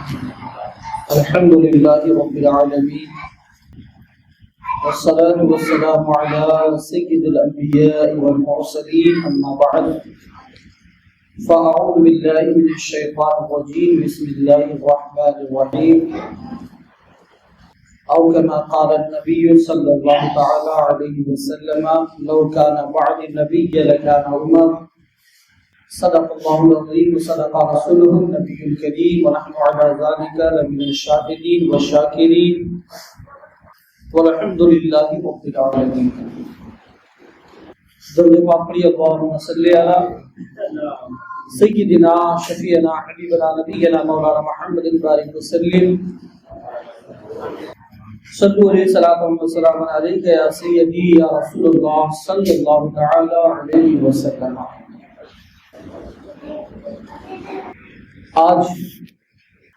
الحمد لله رب العالمين والصلاة والسلام على سيد الأنبياء والمرسلين أما بعد فأعوذ بالله من الشيطان الرجيم بسم الله الرحمن الرحيم أو كما قال النبي صلى الله تعالى عليه وسلم لو كان بعد النبي لكان عمر صدق الله العظيم وصدق رسوله النبي الكريم ونحن على ذلك لمن الشاهدين والشاكرين والحمد لله رب العالمين. درود پاک پڑھیے اللهم صل علی سیدنا شفیعنا حبیبنا نبینا مولانا محمد بارک وسلم صلو علیہ الصلوۃ والسلام علیک یا سیدی یا رسول اللہ صلی اللہ تعالی علیہ وسلم. آج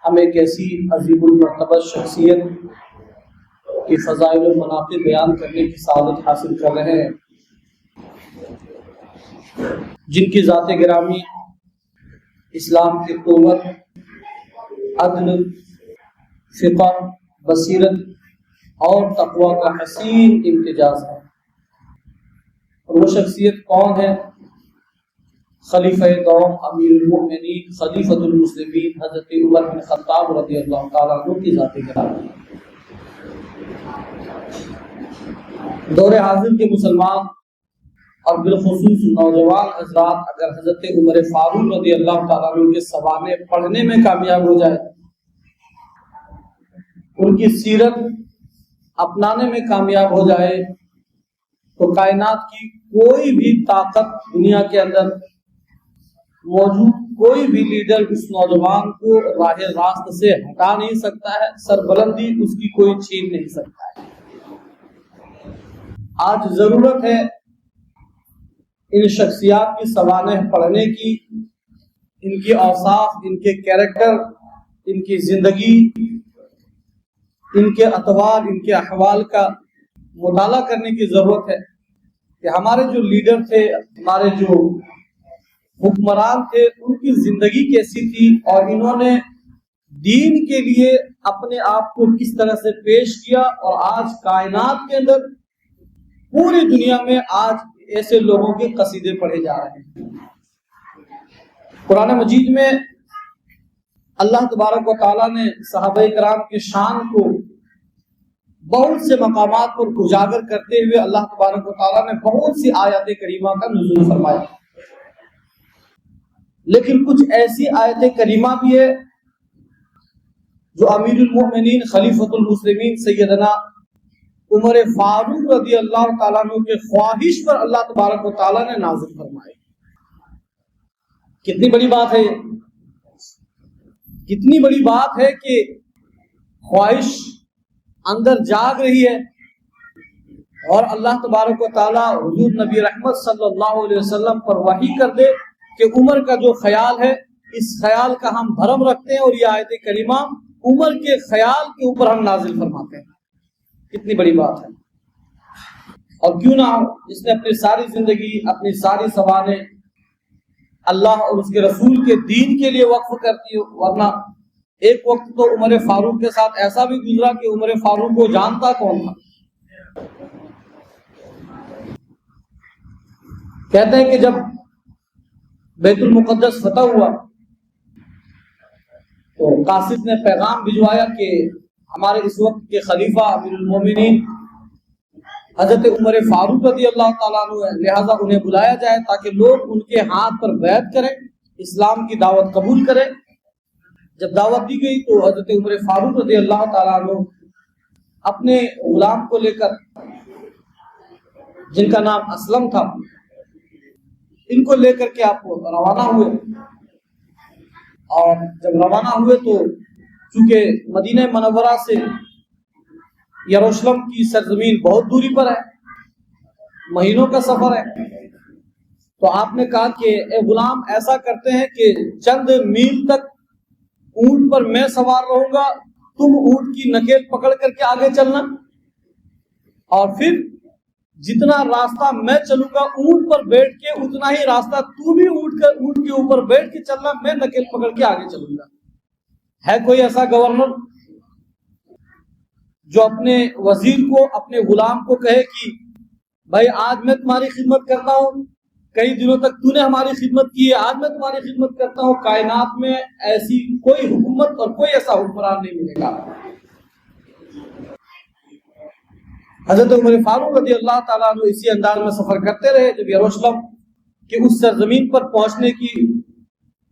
ہم ایک ایسی عظیم المرتبہ شخصیت کی فضائل و مناقب بیان کرنے کی سعادت حاصل کر رہے ہیں جن کی ذات گرامی اسلام کی قوت، عدل، فقہ، بصیرت اور تقوی کا حسین امتزاج ہے. اور وہ شخصیت کون ہے؟ خلیفہ دوم امیر المؤمنین خلیفۃ المسلمین حضرت عمر بن خطاب رضی اللہ تعالیٰ عنہ کی ذات گرامی. دور حاضر کے مسلمان اور بالخصوص نوجوان حضرات اگر حضرت عمر فاروق رضی اللہ تعالیٰ عنہ کے سوانح پڑھنے میں کامیاب ہو جائے، ان کی سیرت اپنانے میں کامیاب ہو جائے، تو کائنات کی کوئی بھی طاقت دنیا کے اندر موجود کوئی بھی لیڈر اس نوجوان کو راہ راست سے ہٹا نہیں سکتا ہے، سربلندی اس کی کوئی چھین نہیں سکتا ہے. آج ضرورت ہے ان شخصیات کی سوانح پڑھنے کی، ان کی اوصاف، ان کے کیریکٹر، ان کی زندگی، ان کے اطوار، ان کے احوال کا مطالعہ کرنے کی ضرورت ہے کہ ہمارے جو لیڈر تھے، ہمارے جو حکمران تھے، ان کی زندگی کیسی تھی اور انہوں نے دین کے لیے اپنے آپ کو کس طرح سے پیش کیا. اور آج کائنات کے اندر پوری دنیا میں آج ایسے لوگوں کے قصیدے پڑھے جا رہے ہیں. قرآن مجید میں اللہ تبارک و تعالیٰ نے صحابہ کرام کی شان کو بہت سے مقامات پر اجاگر کرتے ہوئے اللہ تبارک و تعالیٰ نے بہت سی آیات کریمہ کا نزول فرمایا. لیکن کچھ ایسی آیت کریمہ بھی ہے جو امیر المؤمنین خلیفۃ المسلمین سیدنا عمر فاروق رضی اللہ تعالیٰ عنہ کے خواہش پر اللہ تبارک و تعالیٰ نے نازل فرمائے. کتنی بڑی بات ہے یہ، کتنی بڑی بات ہے کہ خواہش اندر جاگ رہی ہے اور اللہ تبارک و تعالیٰ حضور نبی رحمت صلی اللہ علیہ وسلم پر وحی کر دے کہ عمر کا جو خیال ہے اس خیال کا ہم بھرم رکھتے ہیں اور یہ آیت کریمہ عمر کے خیال کے اوپر ہم نازل فرماتے ہیں. کتنی بڑی بات ہے. اور کیوں نہ جس نے اپنی ساری زندگی، اپنی ساری سوانح اللہ اور اس کے رسول کے دین کے لیے وقف کرتی ہو. ورنہ ایک وقت تو عمر فاروق کے ساتھ ایسا بھی گزرا کہ عمر فاروق کو جانتا کون تھا. کہتے ہیں کہ جب بیت المقدس فتح ہوا تو قاصد نے پیغام بھجوایا کہ ہمارے اس وقت کے خلیفہ امیر المومنین حضرت عمر فاروق رضی اللہ تعالیٰ عنہ ہے، لہذا انہیں بلایا جائے تاکہ لوگ ان کے ہاتھ پر بیعت کریں، اسلام کی دعوت قبول کریں. جب دعوت دی گئی تو حضرت عمر فاروق رضی اللہ تعالیٰ عنہ اپنے غلام کو لے کر، جن کا نام اسلم تھا، ان کو لے کر کے آپ روانہ ہوئے. اور جب روانہ ہوئے تو چونکہ مدینہ منورہ سے یروشلم کی سرزمین بہت دوری پر ہے، مہینوں کا سفر ہے، تو آپ نے کہا کہ اے غلام ایسا کرتے ہیں کہ چند میل تک اونٹ پر میں سوار رہوں گا، تم اونٹ کی نکیل پکڑ کر کے آگے چلنا، اور پھر جتنا راستہ میں چلوں گا اونٹ پر بیٹھ کے اتنا ہی راستہ تو بھی اونٹ کے اوپر بیٹھ کے چلنا، میں نکیل پکڑ کے آگے چلوں گا. ہے کوئی ایسا گورنر جو اپنے وزیر کو، اپنے غلام کو کہے کہ بھائی آج میں تمہاری خدمت کرتا ہوں، کئی دنوں تک تو نے ہماری خدمت کی ہے، آج میں تمہاری خدمت کرتا ہوں؟ کائنات میں ایسی کوئی حکومت اور کوئی ایسا حکمران نہیں ملے گا۔ حضرت عمر فاروق رضی اللہ تعالیٰ عنہ اسی انداز میں سفر کرتے رہے۔ جب یروشلم کہ اس سرزمین پر پہنچنے کی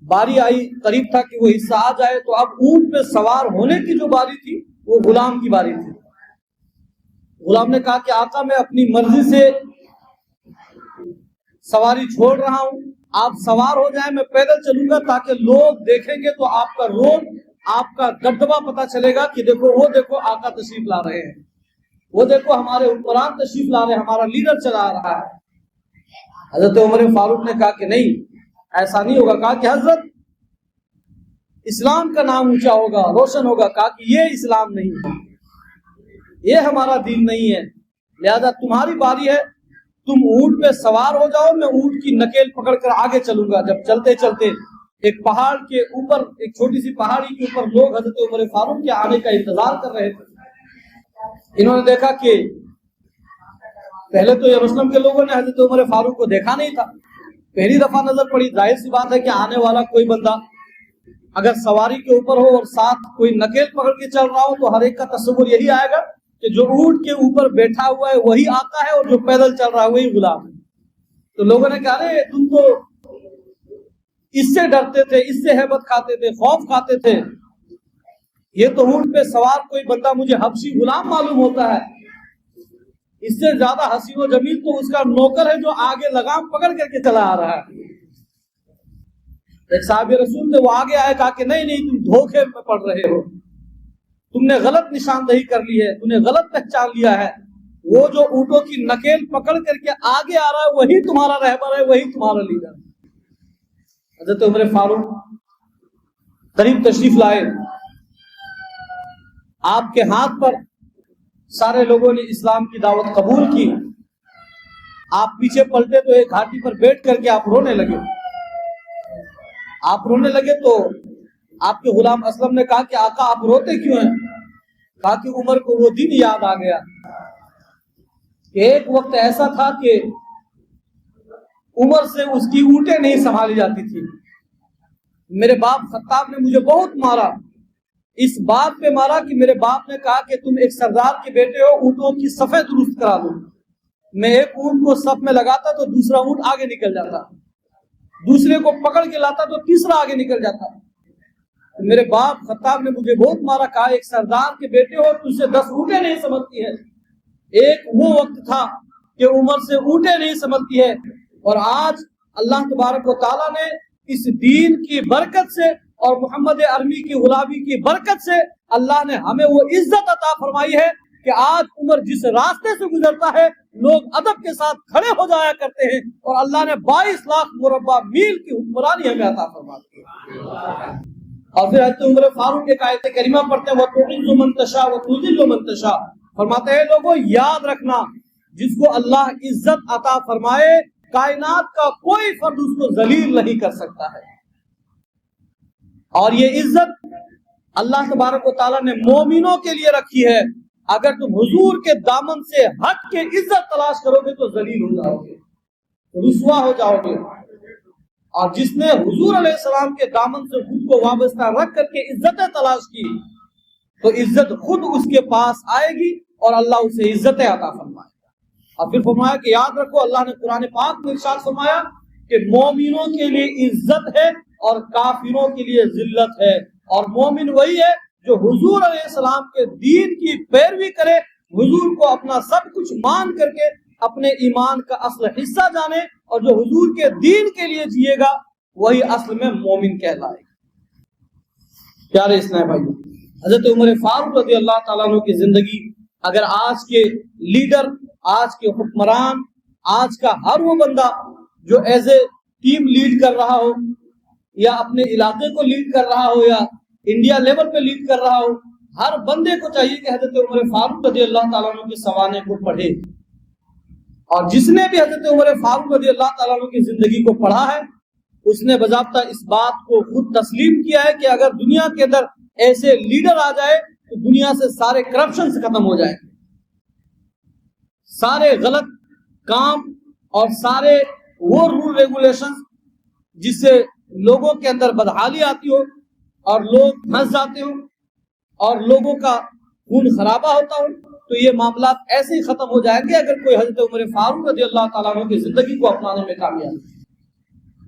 باری آئی، قریب تھا کہ وہ حصہ آ جائے، تو اب اونٹ پہ سوار ہونے کی جو باری تھی وہ غلام کی باری تھی۔ غلام نے کہا کہ آقا میں اپنی مرضی سے سواری چھوڑ رہا ہوں، آپ سوار ہو جائیں، میں پیدل چلوں گا تاکہ لوگ دیکھیں گے تو آپ کا روب، آپ کا دبدبہ پتہ چلے گا کہ دیکھو وہ دیکھو آقا تشریف لا رہے ہیں، وہ دیکھو ہمارے حکمران تشریف لا رہے ہیں، ہمارا لیڈر چلا آ رہا ہے۔ حضرت عمر فاروق نے کہا کہ نہیں، ایسا نہیں ہوگا۔ کہا کہ حضرت اسلام کا نام اونچا ہوگا، روشن ہوگا۔ کہا کہ یہ اسلام نہیں ہے، یہ ہمارا دین نہیں ہے، لہذا تمہاری باری ہے، تم اونٹ پہ سوار ہو جاؤ، میں اونٹ کی نکیل پکڑ کر آگے چلوں گا۔ جب چلتے چلتے ایک پہاڑ کے اوپر، ایک چھوٹی سی پہاڑی کے اوپر لوگ حضرت عمر فاروق کے آنے کا انتظار کر رہے تھے۔ انہوں نے دیکھا کہ پہلے تو یروشلم کے لوگوں نے حضرت عمر فاروق کو دیکھا نہیں تھا، پہلی دفعہ نظر پڑی۔ ظاہر سی بات ہے کہ آنے والا کوئی بندہ اگر سواری کے اوپر ہو اور ساتھ کوئی نکیل پکڑ کے چل رہا ہو تو ہر ایک کا تصور یہی آئے گا کہ جو اونٹ کے اوپر بیٹھا ہوا ہے وہی آقا ہے اور جو پیدل چل رہا ہے وہی غلام ہے۔ تو لوگوں نے کہا ارے تم تو اس سے ڈرتے تھے، اس سے ہیبت کھاتے تھے، خوف کھاتے تھے، یہ تو اونٹ پہ سوار کوئی بندہ مجھے حبشی غلام معلوم ہوتا ہے، اس سے زیادہ حسین و جمیل تو اس کا نوکر ہے جو آگے لگام پکڑ کر کے چلا آ رہا ہے۔ ایک صحابی رسول تھے، وہ آگے آئے، کہا کہ نہیں نہیں، تم دھوکے میں پڑ رہے ہو، تم نے غلط نشاندہی کر لی ہے، تم نے غلط پہچان لیا ہے، وہ جو اونٹوں کی نکیل پکڑ کر کے آگے آ رہا ہے وہی تمہارا رہبر ہے، وہی تمہارا لیڈر ہے۔ حضرت عمر فاروق قریب تشریف لائے، آپ کے ہاتھ پر سارے لوگوں نے اسلام کی دعوت قبول کی۔ آپ پیچھے پلٹے تو ایک گھاٹی پر بیٹھ کر کے آپ رونے لگے۔ آپ رونے لگے تو آپ کے غلام اسلم نے کہا کہ آقا آپ روتے کیوں ہیں؟ کہا کہ عمر کو وہ دن یاد آ گیا کہ ایک وقت ایسا تھا کہ عمر سے اس کی اونٹیں نہیں سنبھالی جاتی تھی، میرے باپ خطاب نے مجھے بہت مارا، اس بات پہ مارا کہ میرے باپ نے کہا کہ تم ایک سردار کے بیٹے ہو، اونٹوں کی صفیں درست کرا دو۔ میں ایک اونٹ کو صف میں لگاتا تو دوسرا اونٹ آگے نکل جاتا، دوسرے کو پکڑ کے لاتا تو تیسرا آگے نکل جاتا۔ میرے باپ خطاب نے مجھے بہت مارا، کہا ایک سردار کے بیٹے ہو، تجھ سے 10 اونٹیں نہیں سمجھتی ہے۔ ایک وہ وقت تھا کہ عمر سے اونٹیں نہیں سمجھتی ہے، اور آج اللہ تبارک و تعالیٰ نے اس دین کی برکت سے اور محمد عربی کی غلامی کی برکت سے اللہ نے ہمیں وہ عزت عطا فرمائی ہے کہ آج عمر جس راستے سے گزرتا ہے لوگ ادب کے ساتھ کھڑے ہو جایا کرتے ہیں، اور اللہ نے 22 لاکھ مربع میل کی حکمرانی ہمیں عطا فرمائی ہے۔ اور پھر حضرت عمر فاروق ایک آیت کریمہ پڑھتے ہیں، وَتُعِزُّ مَن تَشَاءُ وَتُذِلُّ مَن تَشَاءُ، فرماتے ہیں لوگوں یاد رکھنا جس کو اللہ عزت عطا فرمائے کائنات کا کوئی فرد اس کو ذلیل نہیں کر سکتا ہے، اور یہ عزت اللہ تبارک و تعالیٰ نے مومنوں کے لیے رکھی ہے۔ اگر تم حضور کے دامن سے ہٹ کے عزت تلاش کرو گے تو ذلیل ہو جاؤ گے، رسوا ہو جاؤ گے، اور جس نے حضور علیہ السلام کے دامن سے خود کو وابستہ رکھ کر کے عزتیں تلاش کی تو عزت خود اس کے پاس آئے گی اور اللہ اسے عزتیں عطا فرمائے گا۔ اور پھر فرمایا کہ یاد رکھو اللہ نے قرآن پاک میں ارشاد فرمایا کہ مومنوں کے لیے عزت ہے اور کافروں کے لیے ذلت ہے، اور مومن وہی ہے جو حضور علیہ السلام کے دین کی پیروی کرے، حضور کو اپنا سب کچھ مان کر کے اپنے ایمان کا اصل حصہ جانے، اور جو حضور کے دین کے لیے جیے گا وہی اصل میں مومن کہلائے گا۔ پیارے اسلام بھائیو، حضرت عمر فاروق رضی اللہ تعالیٰ عنہ کی زندگی اگر آج کے لیڈر، آج کے حکمران، آج کا ہر وہ بندہ جو ایز اے ٹیم لیڈ کر رہا ہو یا اپنے علاقے کو لیڈ کر رہا ہو یا انڈیا لیول پہ لیڈ کر رہا ہو، ہر بندے کو چاہیے کہ حضرت عمر فاروق رضی اللہ تعالیٰ عنہ کے سوانح کو پڑھے، اور جس نے بھی حضرت عمر فاروق رضی اللہ تعالیٰ عنہ کی زندگی کو پڑھا ہے اس نے باضابطہ اس بات کو خود تسلیم کیا ہے کہ اگر دنیا کے اندر ایسے لیڈر آ جائے تو دنیا سے سارے کرپشن ختم ہو جائے، سارے غلط کام اور سارے وہ رول ریگولیشن جس سے لوگوں کے اندر بدحالی آتی ہو اور لوگ پھنس جاتے ہوں اور لوگوں کا خون خرابہ ہوتا ہو، تو یہ معاملات ایسے ہی ختم ہو جائیں گے اگر کوئی حضرت عمر فاروق رضی اللہ تعالیٰ عنہ کی زندگی کو اپنانے میں کامیاب ہے۔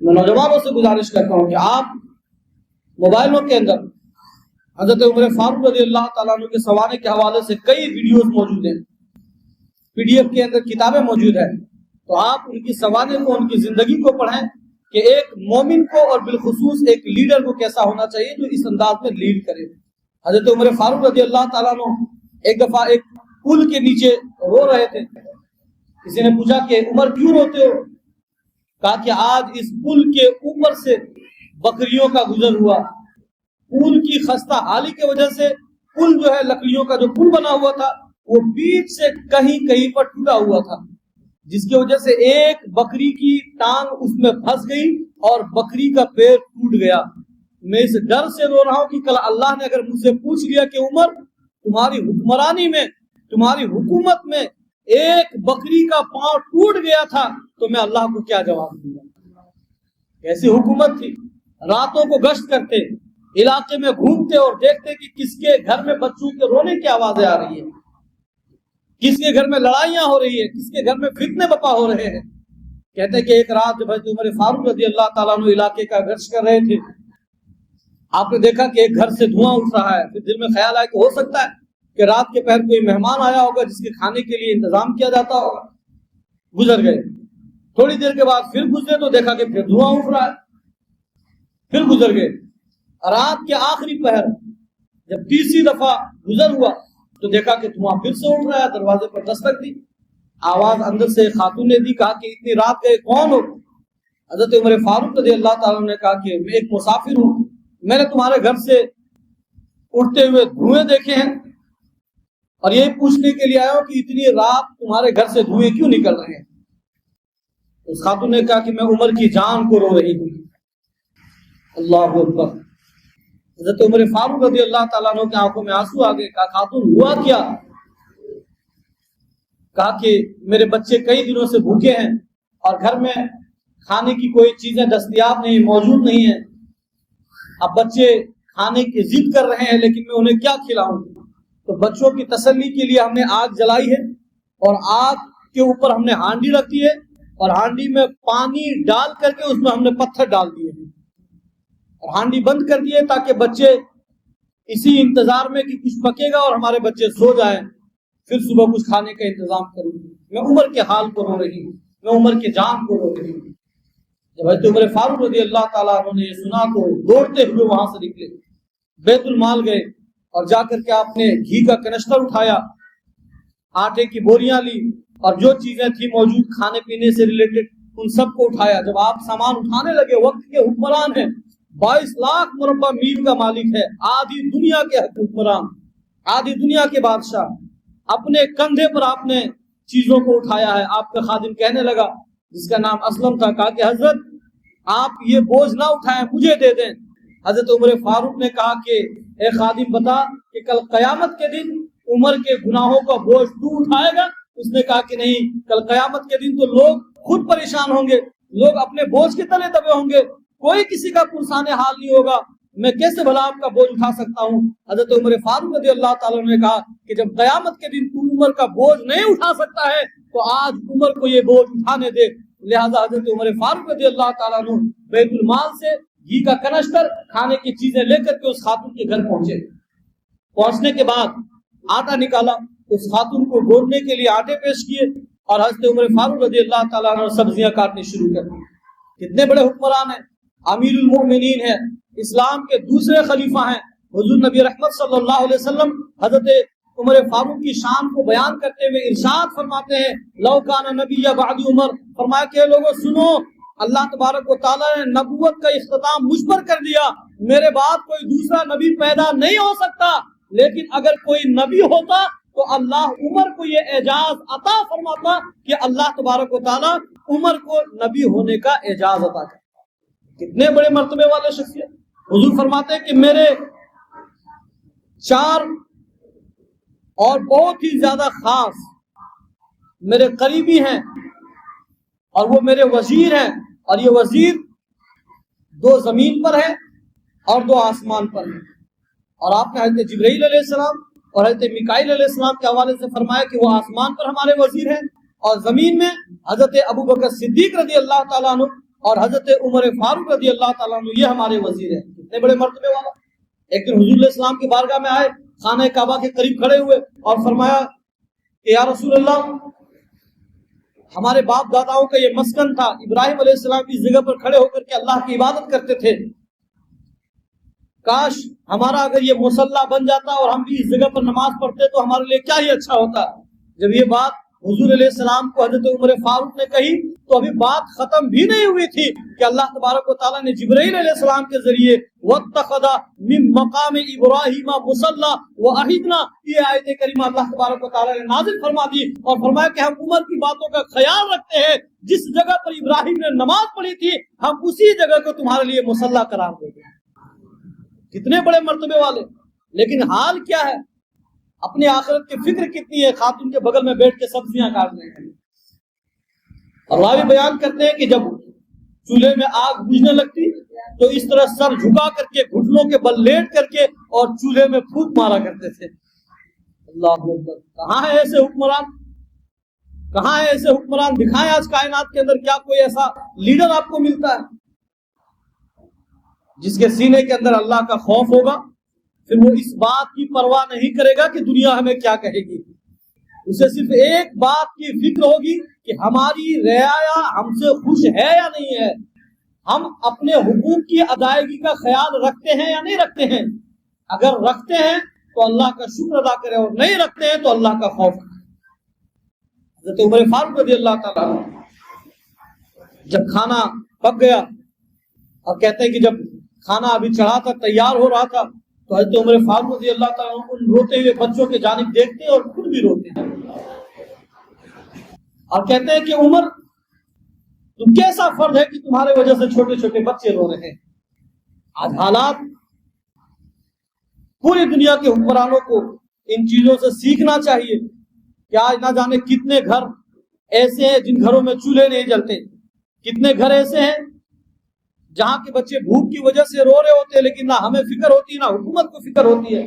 میں نوجوانوں سے گزارش کرتا ہوں کہ آپ موبائلوں کے اندر حضرت عمر فاروق رضی اللہ تعالیٰ عنہ کے سنوارنے کے حوالے سے کئی ویڈیوز موجود ہیں، PDF کے اندر کتابیں موجود ہیں، تو آپ ان کی سنوارنے کو، ان کی زندگی کو پڑھیں کہ ایک مومن کو اور بالخصوص ایک لیڈر کو کیسا ہونا چاہیے جو اس انداز میں لیڈ کرے۔ حضرت عمر فاروق رضی اللہ تعالیٰ عنہ ایک دفعہ ایک پل کے نیچے رو رہے تھے، کسی نے پوچھا کہ عمر کیوں روتے ہو؟ کہا کہ آج اس پل کے اوپر سے بکریوں کا گزر ہوا، پل کی خستہ حالی کی وجہ سے پل جو ہے لکڑیوں کا جو پل بنا ہوا تھا وہ بیچ سے کہیں کہیں پر ٹوٹا ہوا تھا، جس کی وجہ سے ایک بکری کی ٹانگ اس میں پھنس گئی اور بکری کا پیر ٹوٹ گیا۔ میں اس ڈر سے رو رہا ہوں کہ کل اللہ نے اگر مجھ سے پوچھ لیا کہ عمر تمہاری حکمرانی میں، تمہاری حکومت میں ایک بکری کا پاؤں ٹوٹ گیا تھا تو میں اللہ کو کیا جواب دوں گا؟ ایسی حکومت تھی، راتوں کو گشت کرتے، علاقے میں گھومتے اور دیکھتے کہ کس کے گھر میں بچوں کے رونے کی آوازیں آ رہی ہیں، کس کے گھر میں لڑائیاں ہو رہی ہیں، کس کے گھر میں فتنے بپا ہو رہے ہیں۔ کہتے ہیں کہ ایک رات جب حضرت عمر فاروق رضی اللہ تعالیٰ عنہ علاقے کا گشت کر رہے تھے، آپ نے دیکھا کہ ایک گھر سے دھواں اٹھ رہا ہے، پھر دل میں خیال آیا کہ ہو سکتا ہے کہ رات کے پہر کوئی مہمان آیا ہوگا جس کے کھانے کے لیے انتظام کیا جاتا ہوگا۔ گزر گئے، تھوڑی دیر کے بعد پھر گزرے تو دیکھا کہ پھر دھواں اٹھ رہا ہے، پھر گزر گئے۔ رات کے آخری پہر جب تیسری دفعہ گزر ہوا تو دیکھا کہ دھواں پھر سے اٹھ رہا ہے، دروازے پر دستک دی، آواز اندر سے خاتون نے دی، کہا کہ اتنی رات گئے کون ہو؟ حضرت عمر فاروق رضی اللہ تعالیٰ نے کہا کہ میں ایک مسافر ہوں، میں نے تمہارے گھر سے اٹھتے ہوئے دھوئیں دیکھے ہیں اور یہی پوچھنے کے لیے آیا ہوں کہ اتنی رات تمہارے گھر سے دھوئیں کیوں نکل رہے ہیں؟ اس خاتون نے کہا کہ میں عمر کی جان کو رو رہی ہوں۔ اللہ اکبر۔ حضرت عمر فاروق رضی اللہ تعالیٰ عنہ کی آنکھوں میں آنسو آ گئے۔ کہا خاتون ہوا کیا؟ کہا کہ میرے بچے کئی دنوں سے بھوکے ہیں اور گھر میں کھانے کی کوئی چیزیں دستیاب نہیں، موجود نہیں ہیں، اب بچے کھانے کی ضد کر رہے ہیں لیکن میں انہیں کیا کھلاؤں؟ تو بچوں کی تسلی کے لیے ہم نے آگ جلائی ہے اور آگ کے اوپر ہم نے ہانڈی رکھ دی ہے اور ہانڈی میں پانی ڈال کر کے اس میں ہم نے پتھر ڈال دیے ہیں اور ہانڈی بند کر دیے تاکہ بچے اسی انتظار میں کہ کچھ پکے گا اور ہمارے بچے سو جائیں، پھر صبح کچھ کھانے کا انتظام کروں۔ میں عمر کے حال کو رو رہی ہوں، میں عمر کے جان کو رو رہی ہوں۔ جب حضرت عمر فاروق رضی اللہ تعالیٰ عنہ نے یہ سنا تو دوڑتے ہوئے وہاں سے نکلے، بیت المال گئے اور جا کر کے آپ نے گھی کا کنشتر اٹھایا، آٹے کی بوریاں لی اور جو چیزیں تھی موجود کھانے پینے سے ریلیٹڈ ان سب کو اٹھایا۔ جب آپ سامان اٹھانے لگے، وقت کے حکمران ہیں، 22 لاکھ مربع میل کا مالک ہے، آدھی دنیا کے حکمران، آدھی دنیا کے بادشاہ، اپنے کندھے پر آپ نے چیزوں کو اٹھایا ہے۔ آپ کا خادم کہنے لگا جس کا نام اسلم تھا، کہا کہ حضرت آپ یہ بوجھ نہ اٹھائیں، مجھے دے دیں۔ حضرت عمر فاروق نے کہا کہ اے خادم بتا کہ کل قیامت کے دن عمر کے گناہوں کا بوجھ تو اٹھائے گا؟ اس نے کہا کہ نہیں، کل قیامت کے دن تو لوگ خود پریشان ہوں گے، لوگ اپنے بوجھ کے تلے دبے ہوں گے، کوئی کسی کا پرسان حال نہیں ہوگا، میں کیسے بھلا آپ کا بوجھ اٹھا سکتا ہوں؟ حضرت عمر فاروق رضی اللہ تعالیٰ نے کہا کہ جب قیامت کے دن تو عمر کا بوجھ نہیں اٹھا سکتا ہے تو آج عمر کو یہ بوجھ اٹھانے دے۔ لہذا حضرت عمر فاروق رضی اللہ تعالیٰ عنہ بیت المال سے گھی کا کنشتر، کھانے کی چیزیں لے کر کے اس خاتون کے گھر پہنچے۔ پہنچنے کے بعد آٹا نکالا، اس خاتون کو گوننے کے لیے آٹے پیش کیے اور حضرت عمر فاروق رضی اللہ تعالیٰ عنہ سبزیاں کاٹنی شروع کر دی۔ کتنے بڑے حکمران ہیں، امیر المؤمنین ہیں، اسلام کے دوسرے خلیفہ ہیں۔ حضور نبی رحمت صلی اللہ علیہ وسلم حضرت عمر فاروق کی شان کو بیان کرتے ہوئے ارشاد فرماتے ہیں، لو کان نبی بعد عمر، فرمایا کہ لوگوں سنو، اللہ تبارک و تعالیٰ نے نبوت کا اختتام مجھ پر کر دیا، میرے بعد کوئی دوسرا نبی پیدا نہیں ہو سکتا، لیکن اگر کوئی نبی ہوتا تو اللہ عمر کو یہ اعزاز عطا فرماتا کہ اللہ تبارک و تعالیٰ عمر کو نبی ہونے کا اعزاز عطا کرتا۔ کتنے بڑے مرتبے والے شخصیت۔ حضور فرماتے ہیں کہ میرے 4 اور بہت ہی زیادہ خاص میرے قریبی ہیں اور وہ میرے وزیر ہیں، اور یہ وزیر 2 زمین پر ہے اور 2 آسمان پر ہے۔ اور آپ نے حضرت جبرائیل علیہ السلام اور حضرت میکائیل علیہ السلام کے حوالے سے فرمایا کہ وہ آسمان پر ہمارے وزیر ہیں، اور زمین میں حضرت ابوبکر صدیق رضی اللہ تعالیٰ عنہ اور حضرت عمر فاروق رضی اللہ تعالیٰ عنہ، یہ ہمارے وزیر ہیں۔ اتنے بڑے مرتبے والا۔ ایک دن حضور علیہ السلام کی بارگاہ میں آئے، خانہ کعبہ کے قریب کھڑے ہوئے اور فرمایا کہ یا رسول اللہ، ہمارے باپ داداؤں کا یہ مسکن تھا، ابراہیم علیہ السلام اس جگہ پر کھڑے ہو کر کے اللہ کی عبادت کرتے تھے، کاش ہمارا اگر یہ مصلی بن جاتا اور ہم بھی اس جگہ پر نماز پڑھتے تو ہمارے لیے کیا ہی اچھا ہوتا۔ جب یہ بات حضور علیہ السلام کو حضرت عمر فاروق نے کہی تو ابھی بات ختم بھی نہیں ہوئی تھی کہ اللہ تبارک و تعالیٰ نے جبرائیل علیہ السلام کے ذریعے وَاتَّخَذَ مِن مَقَامِ إِبْرَاهِيمَ مُصَلَّى وَأَعِدْنَا، یہ آیت کریمہ اللہ تبارک و تعالیٰ نے نازل فرما دی اور فرمایا کہ ہم عمر کی باتوں کا خیال رکھتے ہیں، جس جگہ پر ابراہیم نے نماز پڑھی تھی ہم اسی جگہ کو تمہارے لیے مصلی قرار دیں گے۔ کتنے بڑے مرتبے والے، لیکن حال کیا ہے؟ اپنی آخرت کی فکر کتنی ہے، خاتون کے بغل میں بیٹھ کے سبزیاں کاٹ رہے ہیں۔ اور راوی بیان کرتے ہیں کہ جب چولہے میں آگ بجھنے لگتی تو اس طرح سر جھکا کر کے گھٹنوں کے بل لیٹ کر کے اور چولہے میں پھونک مارا کرتے تھے۔ اللہ اکبر! کہاں ہے ایسے حکمران؟ کہاں ہے ایسے حکمران؟ دکھائیں آج کائنات کے اندر کیا کوئی ایسا لیڈر آپ کو ملتا ہے جس کے سینے کے اندر اللہ کا خوف ہوگا، پھر وہ اس بات کی پرواہ نہیں کرے گا کہ دنیا ہمیں کیا کہے گی، اسے صرف ایک بات کی فکر ہوگی کہ ہماری رعایا ہم سے خوش ہے یا نہیں ہے، ہم اپنے حقوق کی ادائیگی کا خیال رکھتے ہیں یا نہیں رکھتے ہیں۔ اگر رکھتے ہیں تو اللہ کا شکر ادا کریں اور نہیں رکھتے ہیں تو اللہ کا خوف کریں۔ حضرت عمر فاروق رضی اللہ تعالیٰ جب کھانا پک گیا اور کہتے ہیں کہ جب کھانا ابھی چڑھا تھا، تیار ہو رہا تھا، تو حضرت عمر فاروق رضی اللہ تعالیٰ ان روتے ہوئے بچوں کے جانب دیکھتے ہیں اور خود بھی روتے ہیں اور کہتے ہیں کہ عمر، تم کیسا فرد ہے کہ تمہارے وجہ سے چھوٹے چھوٹے بچے رو رہے ہیں۔ آج حالات، پوری دنیا کے حکمرانوں کو ان چیزوں سے سیکھنا چاہیے کہ آج نہ جانے کتنے گھر ایسے ہیں جن گھروں میں چولہے نہیں جلتے، کتنے گھر ایسے ہیں جہاں کے بچے بھوک کی وجہ سے رو رہے ہوتے ہیں، لیکن نہ ہمیں فکر ہوتی نہ حکومت کو فکر ہوتی ہے۔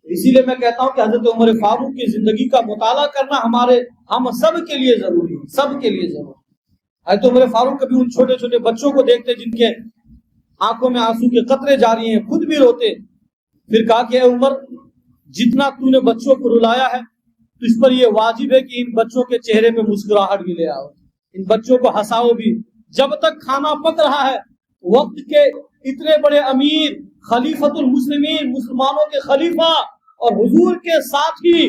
اسی لیے میں کہتا ہوں کہ حضرت عمر فاروق کی زندگی کا مطالعہ کرنا ہم سب کے لیے ضروری ہے، سب کے لیے ضروری ہے۔ حضرت عمر فاروق کبھی ان چھوٹے چھوٹے بچوں کو دیکھتے جن کے آنکھوں میں آنسو کے قطرے جاری ہیں، خود بھی روتے، پھر کہا کہ اے عمر، جتنا تو نے بچوں کو رلایا ہے تو اس پر یہ واجب ہے کہ ان بچوں کے چہرے پہ مسکراہٹ بھی لے آؤ، ان بچوں کو ہنساؤ بھی۔ جب تک کھانا پک رہا ہے، وقت کے اتنے بڑے امیر، خلیفۃ المسلمین، مسلمانوں کے خلیفہ اور حضور کے ساتھ ہی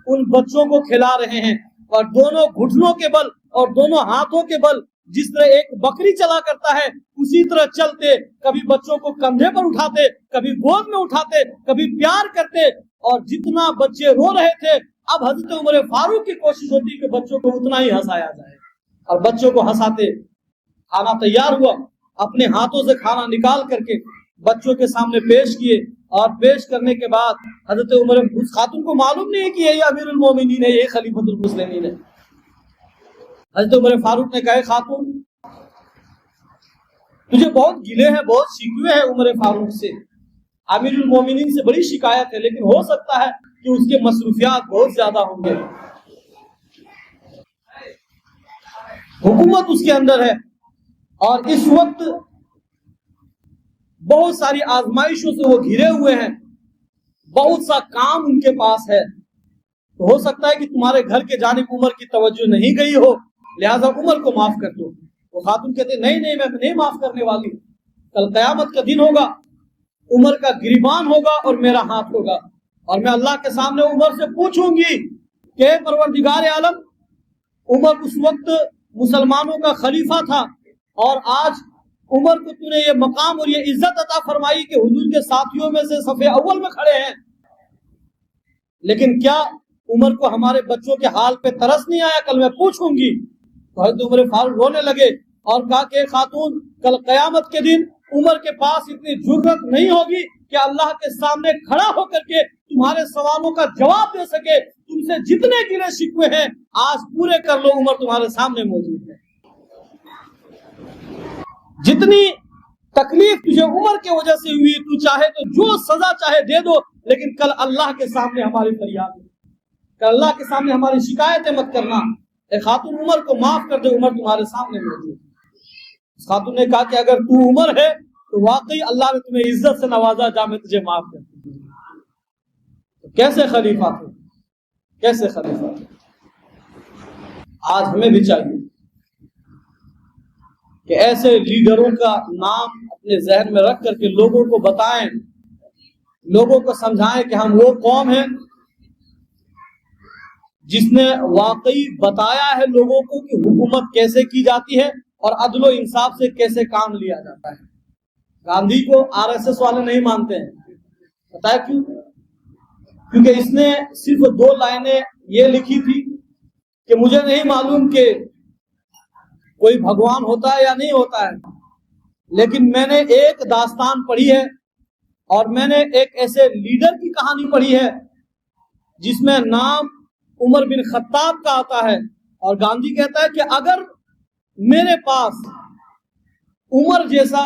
ان بچوں کو کھلا رہے ہیں، اور دونوں گھٹنوں کے بل اور دونوں ہاتھوں کے بل جس طرح ایک بکری چلا کرتا ہے اسی طرح چلتے، کبھی بچوں کو کندھے پر اٹھاتے، کبھی گود میں اٹھاتے، کبھی پیار کرتے، اور جتنا بچے رو رہے تھے اب حضرت عمر فاروق کی کوشش ہوتی کہ بچوں کو اتنا ہی ہنسایا جائے، اور بچوں کو ہنساتے۔ کھانا تیار ہوا، اپنے ہاتھوں سے کھانا نکال کر کے بچوں کے سامنے پیش کیے، اور پیش کرنے کے بعد حضرت عمر، اس خاتون کو معلوم نہیں ہے کہ یہ امیر المومنین ہے، یہ خلیفۃ المسلمین ہے۔ حضرت عمر فاروق نے کہا، خاتون، تجھے بہت گلے ہیں، بہت شکوے ہیں عمر فاروق سے، امیر المومنین سے بڑی شکایت ہے، لیکن ہو سکتا ہے کہ اس کے مصروفیات بہت زیادہ ہوں گے، حکومت اس کے اندر ہے، اور اس وقت بہت ساری آزمائشوں سے وہ گھرے ہوئے ہیں، بہت سا کام ان کے پاس ہے، تو ہو سکتا ہے کہ تمہارے گھر کے جانب عمر کی توجہ نہیں گئی ہو، لہذا عمر کو معاف کر دو۔ وہ خاتون کہتے نہیں میں نہیں معاف کرنے والی، کل قیامت کا دن ہوگا، عمر کا گریبان ہوگا اور میرا ہاتھ ہوگا، اور میں اللہ کے سامنے عمر سے پوچھوں گی کہ پروردگار عالم، عمر اس وقت مسلمانوں کا خلیفہ تھا، اور آج عمر کو تو نے یہ مقام اور یہ عزت عطا فرمائی کہ حضور کے ساتھیوں میں سے صف اول میں کھڑے ہیں، لیکن کیا عمر کو ہمارے بچوں کے حال پہ ترس نہیں آیا؟ کل میں پوچھوں گی۔ تو حضرت عمر فاروق رونے لگے اور کہا کہ خاتون، کل قیامت کے دن عمر کے پاس اتنی جرت نہیں ہوگی کہ اللہ کے سامنے کھڑا ہو کر کے تمہارے سوالوں کا جواب دے سکے. تم سے جتنے گلے شکوے ہیں آج پورے کر لو، عمر تمہارے سامنے موجود ہے. جتنی تکلیف تجھے عمر کی وجہ سے ہوئی، تو چاہے تو جو سزا چاہے دے دو، لیکن کل اللہ کے سامنے ہماری فریاد ہے، کل اللہ کے سامنے ہماری شکایتیں مت کرنا. اے خاتون عمر کو معاف کر دے، عمر تمہارے سامنے موجود ہے. اس خاتون نے کہا کہ اگر تو عمر ہے تو واقعی اللہ نے تمہیں عزت سے نوازا، جا میں تجھے معاف کر دوں. کیسے خلیفہ تھے، کیسے خلیفہ تھے. آج ہمیں بھی چاہیے کہ ایسے لیڈروں کا نام اپنے ذہن میں رکھ کر کے لوگوں کو بتائیں، لوگوں کو سمجھائیں کہ ہم وہ قوم ہیں جس نے واقعی بتایا ہے لوگوں کو کہ حکومت کیسے کی جاتی ہے اور عدل و انصاف سے کیسے کام لیا جاتا ہے. گاندھی کو RSS والے نہیں مانتے ہیں. بتایا کیوں؟ کیونکہ اس نے صرف 2 لائنیں یہ لکھی تھی کہ مجھے نہیں معلوم کہ کوئی بھگوان ہوتا ہے یا نہیں ہوتا ہے، لیکن میں نے ایک داستان پڑھی ہے اور میں نے ایک ایسے لیڈر کی کہانی پڑھی ہے جس میں نام عمر بن خطاب کا آتا ہے. اور گاندھی کہتا ہے کہ اگر میرے پاس عمر جیسا،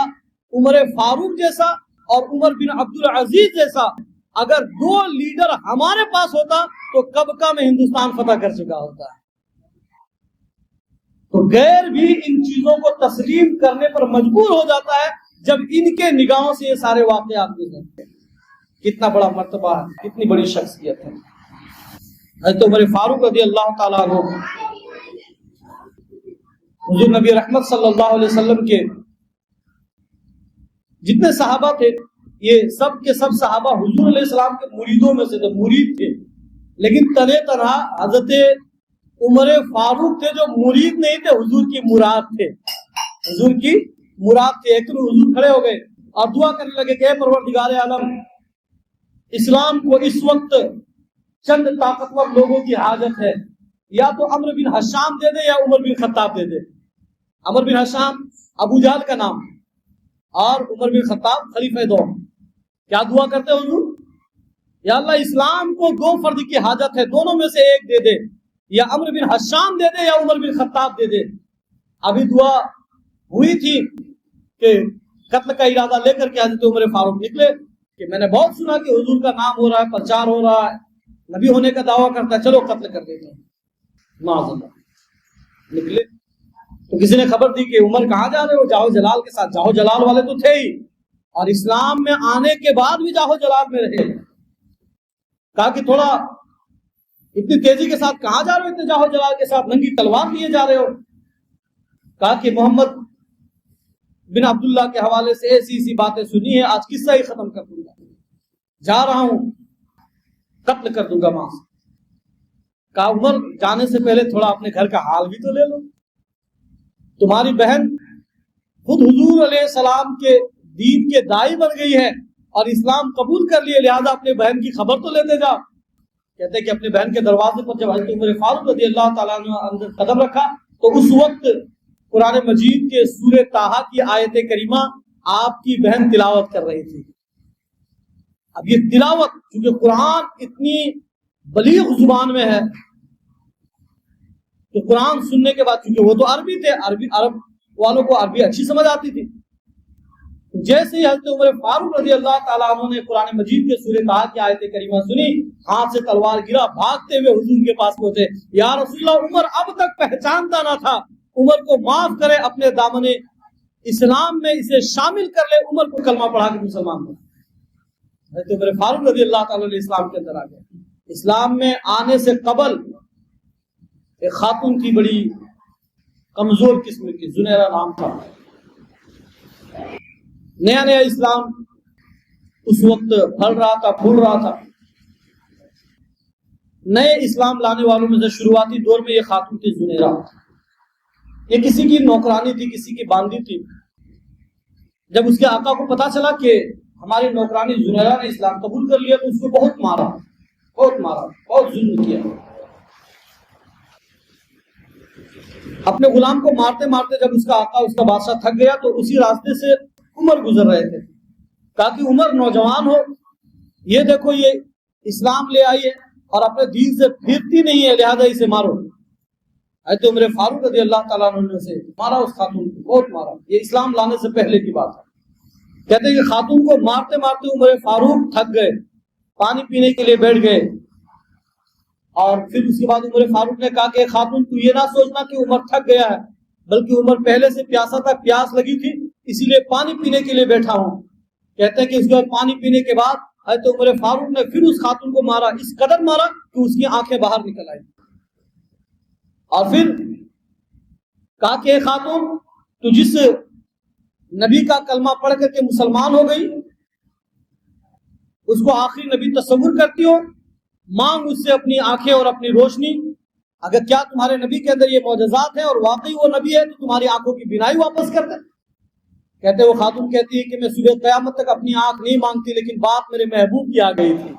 عمر فاروق جیسا اور عمر بن عبدالعزیز جیسا اگر 2 لیڈر ہمارے پاس ہوتا تو کب کا میں ہندوستان فتح کر چکا ہوتا ہے. تو غیر بھی ان چیزوں کو تسلیم کرنے پر مجبور ہو جاتا ہے جب ان کے نگاہوں سے یہ سارے واقعات گزرتے ہیں. کتنا بڑا مرتبہ ہے، کتنی بڑی شخصیت ہے. حضرت عمر فاروق رضی اللہ تعالیٰ عنہ حضور نبی رحمت صلی اللہ علیہ وسلم کے جتنے صحابہ تھے، یہ سب کے سب صحابہ حضور علیہ السلام کے مریدوں میں سے تھے، مرید تھے. لیکن تنہ تنہا حضرت عمر فاروق تھے جو مرید نہیں تھے، حضور کی مراد تھے، حضور کی مراد تھے. ایک دن حضور کھڑے ہو گئے اور دعا کرنے لگے کہ اے پروردگار عالم، اسلام کو اس وقت چند طاقتور لوگوں کی حاجت ہے، یا تو عمرو بن حشام دے دے یا عمر بن خطاب دے دے. عمر بن حشام ابو جہل کا نام اور عمر بن خطاب خلیفہ دوم. کیا دعا کرتے حضور؟ یا اللہ اسلام کو 2 فرد کی حاجت ہے، دونوں میں سے ایک دے دے، یا عمرو بن حشام دے دے یا عمر بن خطاب دے دے. ابھی دعا ہوئی تھی کہ قتل کا ارادہ لے کر کے حضرت عمر فاروق نکلے کہ میں نے بہت سنا کہ حضور کا نام ہو رہا ہے، پرچار ہو رہا ہے، نبی ہونے کا دعویٰ کرتا ہے، چلو قتل کر دیتے ہیں. معاذ اللہ. نکلے تو کسی نے خبر دی کہ عمر کہاں جا رہے ہو؟ جاہو جلال کے ساتھ. جاہو جلال والے تو تھے ہی، اور اسلام میں آنے کے بعد بھی جاہو جلال میں رہے. کہا کہ تھوڑا اتنی تیزی کے ساتھ کہاں جا رہے ہو؟ اتنے جاہو جلال کے ساتھ ننگی تلوار لیے جا رہے ہو. کہا کہ محمد بن عبداللہ کے حوالے سے ایسی ایسی باتیں سنی ہیں، آج قصہ ہی ختم کر دوں گا، جا رہا ہوں، قتل کر دوں گا ماں سے. کہا عمر جانے سے پہلے تھوڑا اپنے گھر کا حال بھی تو لے لو. تمہاری بہن خود حضور علیہ السلام کے دین کے داعی بن گئی ہے اور اسلام قبول کر لیے، لہذا اپنے بہن کی خبر تو لیتے جا. کہتے کہ اپنے بہن کے دروازے پر جب حضرت عمر فاروق رضی اللہ تعالیٰ عنہ اندر قدم رکھا تو اس وقت قرآن مجید کے سورہ طٰہٰ کی آیت کریمہ آپ کی بہن تلاوت کر رہی تھی. اب یہ تلاوت چونکہ قرآن اتنی بلیغ زبان میں ہے کہ قرآن سننے کے بعد، چونکہ وہ تو عربی تھے، عرب والوں کو عربی اچھی سمجھ آتی تھی، جیسے ہی حضرت عمر فاروق رضی اللہ تعالیٰ عنہ نے قرآن مجید کے سورہ طٰہٰ کی آیت کریمہ سنی، ہاتھ سے تلوار گرا، بھاگتے ہوئے حضور کے پاس پہنچے. یا رسول اللہ، عمر اب تک پہچانتا نہ تھا، عمر کو معاف کرے، اپنے دامن اسلام میں اسے شامل کر لے، عمر کو کلمہ پڑھا کے مسلمان بنا. حضرت عمر فاروق رضی اللہ تعالیٰ عنہ اسلام کے اندر آ گئے. اسلام میں آنے سے قبل ایک خاتون کی بڑی کمزور قسم کی، زنیرہ نام تھا. نیا نیا اسلام اس وقت پھل رہا تھا، پھول رہا تھا. نئے اسلام لانے والوں میں سے شروعاتی دور میں یہ خاتون تھی زنیرہ. یہ کسی کی نوکرانی تھی، کسی کی باندی تھی. جب اس کے آقا کو پتا چلا کہ ہماری نوکرانی زنیرہ نے اسلام قبول کر لیا تو اس کو بہت مارا، بہت ظلم کیا. اپنے غلام کو مارتے مارتے جب اس کا آقا، اس کا بادشاہ تھک گیا تو اسی راستے سے عمر گزر رہے تھے. کہا کہ عمر نوجوان ہو، یہ دیکھو یہ اسلام لے آئی ہے اور اپنے دین سے پھرتی نہیں ہے، لہذا اسے مارو۔ حضرت عمر فاروق رضی اللہ تعالیٰ عنہ نے سے مارا اس خاتون کو، بہت مارا۔ یہ اسلام لانے سے پہلے کی بات ہے۔ کہتے ہیں کہ خاتون کو مارتے مارتے عمر فاروق تھک گئے، پانی پینے کے لیے بیٹھ گئے، اور پھر اس کے بعد عمر فاروق نے کہا کہ خاتون تو یہ نہ سوچنا کہ عمر تھک گیا ہے، بلکہ عمر پہلے سے پیاسا تھا، پیاس لگی تھی، اسی لیے پانی پینے کے لیے بیٹھا ہوں۔ کہتے ہیں کہ اس کے بعد پانی پینے کے بعد حضرت عمر فاروق نے پھر اس خاتون کو مارا، اس قدر مارا کہ اس کی آنکھیں باہر نکل آئی، اور پھر کہا کہ خاتون تو جس نبی کا کلمہ پڑھ کر کے مسلمان ہو گئی اس کو آخری نبی تصور کرتی ہو، مانگ اس سے اپنی آنکھیں اور اپنی روشنی، اگر کیا تمہارے نبی کے اندر یہ معجزات ہیں اور واقعی وہ نبی ہے تو تمہاری آنکھوں کی بینائی واپس کر دے۔ کہتے وہ خاتون کہتی ہے کہ میں صبح قیامت تک اپنی آنکھ نہیں مانگتی، لیکن بات میرے محبوب کی آ گئی تھی،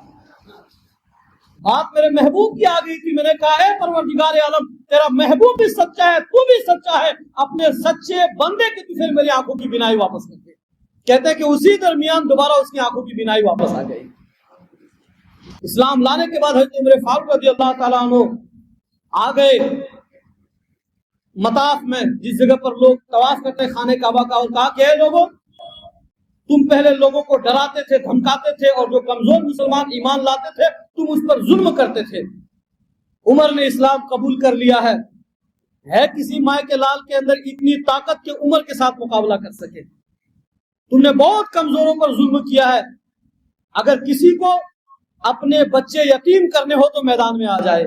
بات میرے محبوب کی آ گئی تھی۔ میں نے کہا ہے پروردگار عالم تیرا محبوب بھی سچا ہے، تو بھی سچا ہے، اپنے سچے بندے کی تو پھر میری آنکھوں کی بینائی واپس کر دے۔ کہتے ہیں کہ اسی درمیان دوبارہ اس کی آنکھوں کی بینائی واپس آ گئی۔ اسلام لانے کے بعد حضرت عمر فاروق رضی اللہ تعالیٰ عنہ آ گئے مطاف میں، جس جگہ پر لوگ طواف کرتے خانہ کعبہ کا، اور کہا کہ اے لوگوں تم پہلے لوگوں کو ڈراتے تھے، دھمکاتے تھے، اور جو کمزور مسلمان ایمان لاتے تھے تم اس پر ظلم کرتے تھے۔ عمر نے اسلام قبول کر لیا ہے کسی مائے کے لال کے اندر اتنی طاقت کہ عمر کے ساتھ مقابلہ کر سکے؟ تم نے بہت کمزوروں پر ظلم کیا ہے، اگر کسی کو اپنے بچے یتیم کرنے ہو تو میدان میں آ جائے،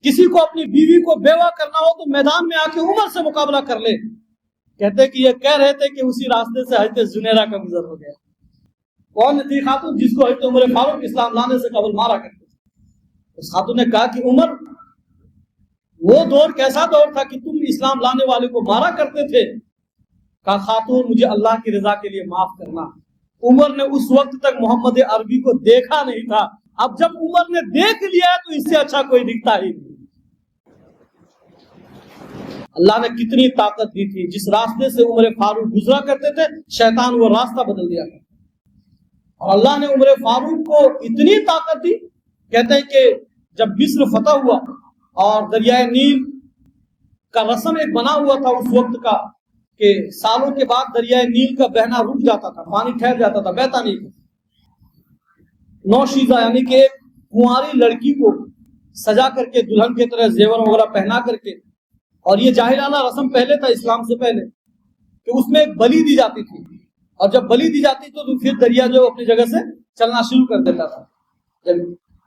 کسی کو اپنی بیوی کو بیوہ کرنا ہو تو میدان میں آ کے عمر سے مقابلہ کر لے۔ کہتے کہ یہ کہہ رہے تھے کہ اسی راستے سے حضرت زنیرہ کا گزر ہو گیا۔ کون تھی خاتون جس کو حضرت عمر فاروق اسلام لانے سے قبل مارا کرتے تھے؟ اس خاتون نے کہا کہ عمر وہ دور کیسا دور تھا کہ تم اسلام لانے والے کو مارا کرتے تھے؟ کہا خاتون مجھے اللہ کی رضا کے لیے معاف کرنا۔ عمر نے اس وقت تک محمد عربی کو دیکھا نہیں تھا، اب جب عمر نے دیکھ لیا تو اس سے اچھا کوئی دکھتا ہی نہیں۔ اللہ نے کتنی طاقت دی تھی، جس راستے سے عمر فاروق گزرا کرتے تھے شیطان وہ راستہ بدل دیا گیا، اور اللہ نے عمر فاروق کو اتنی طاقت دی۔ کہتے ہیں کہ جب مصر فتح ہوا اور دریائے نیل کا رسم ایک بنا ہوا تھا اس وقت کا کہ سالوں کے بعد دریائے نیل کا بہنا رک جاتا تھا، پانی ٹھہر جاتا تھا، بہتا نہیں تھا۔ نوشیزہ یعنی کہ ایک کنواری لڑکی کو سجا کر کے دلہن کی طرح زیور وغیرہ پہنا کر کے، اور یہ جاہلانہ رسم پہلے تھا اسلام سے پہلے، کہ اس میں ایک بلی دی جاتی تھی، اور جب بلی دی جاتی تو پھر دریا جو اپنی جگہ سے چلنا شروع کر دیتا تھا۔ جب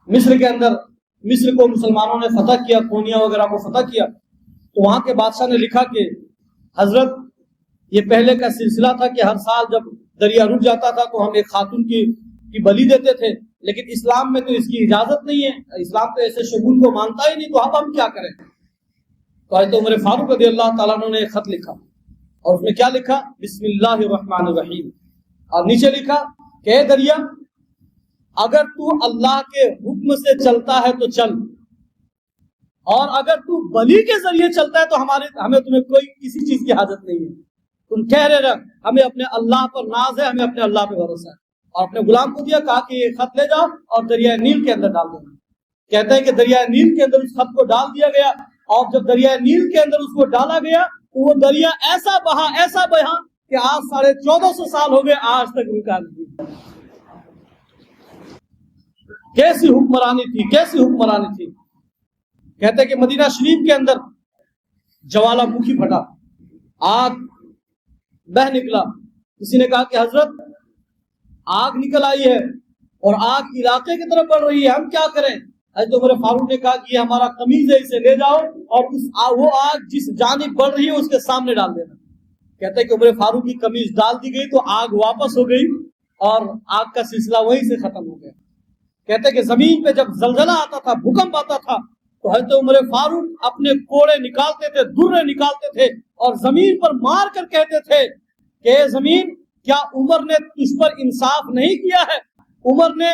مصر کے اندر مصر کو مسلمانوں نے فتح کیا، کونیا وغیرہ کو فتح کیا، تو وہاں کے بادشاہ نے لکھا کہ حضرت یہ پہلے کا سلسلہ تھا کہ ہر سال جب دریا رک جاتا تھا تو ہم ایک خاتون کی بلی دیتے تھے، لیکن اسلام میں تو اس کی اجازت نہیں ہے، اسلام تو ایسے شگون کو مانتا ہی نہیں، تو اب ہم کیا کریں؟ تو حضرت عمر فاروق رضی اللہ تعالیٰ عنہ نے ایک خط لکھا، اور اس میں کیا لکھا؟ بسم اللہ الرحمن الرحیم، اور نیچے لکھا کہ اے دریا اگر تو اللہ کے حکم سے چلتا ہے تو چل، اور اگر تو بلی کے ذریعے چلتا ہے تو ہمیں تمہیں کوئی کسی چیز کی حاجت نہیں ہے، تم کہہ رہے رہے ہمیں اپنے اللہ پر ناز ہے، ہمیں اپنے اللہ پہ بھروسہ ہے۔ اور اپنے غلام کو دیا، کہا کہ یہ خط لے جاؤ اور دریائے نیل کے اندر ڈال دینا۔ کہتے ہیں کہ دریائے نیل کے اندر اس خط کو ڈال دیا گیا، اور جب دریائے نیل کے اندر اس کو ڈالا گیا تو وہ دریا ایسا بہا کہ آج 1450 سال ہو گئے، آج تک رکا نہیں۔ کیسی حکمرانی تھی، کیسی حکمرانی تھی! کہتے ہیں کہ مدینہ شریف کے اندر جوالا مکھی پھٹا، آگ بہ نکلا۔ کسی نے کہا کہ حضرت آگ نکل آئی ہے اور آگ علاقے کی طرف بڑھ رہی ہے، ہم کیا کریں؟ حضرت عمر فاروق نے کہا کہ یہ ہمارا قمیض ہے، اسے لے جاؤ اور وہ آگ جس جانب بڑھ رہی ہے اس کے سامنے ڈال دینا۔ کہتے ہیں کہ عمر فاروق کی قمیض ڈال دی گئی تو آگ واپس ہو گئی اور آگ کا سلسلہ وہیں سے ختم ہو گیا۔ کہتے ہیں کہ زمین پہ جب زلزلہ آتا تھا، بھوکمپ آتا تھا، تو حضرت عمر فاروق اپنے کوڑے نکالتے تھے، درے نکالتے تھے، اور زمین پر مار کر کہتے تھے کہ اے زمین کیا عمر نے تجھ پر انصاف نہیں کیا ہے؟ عمر نے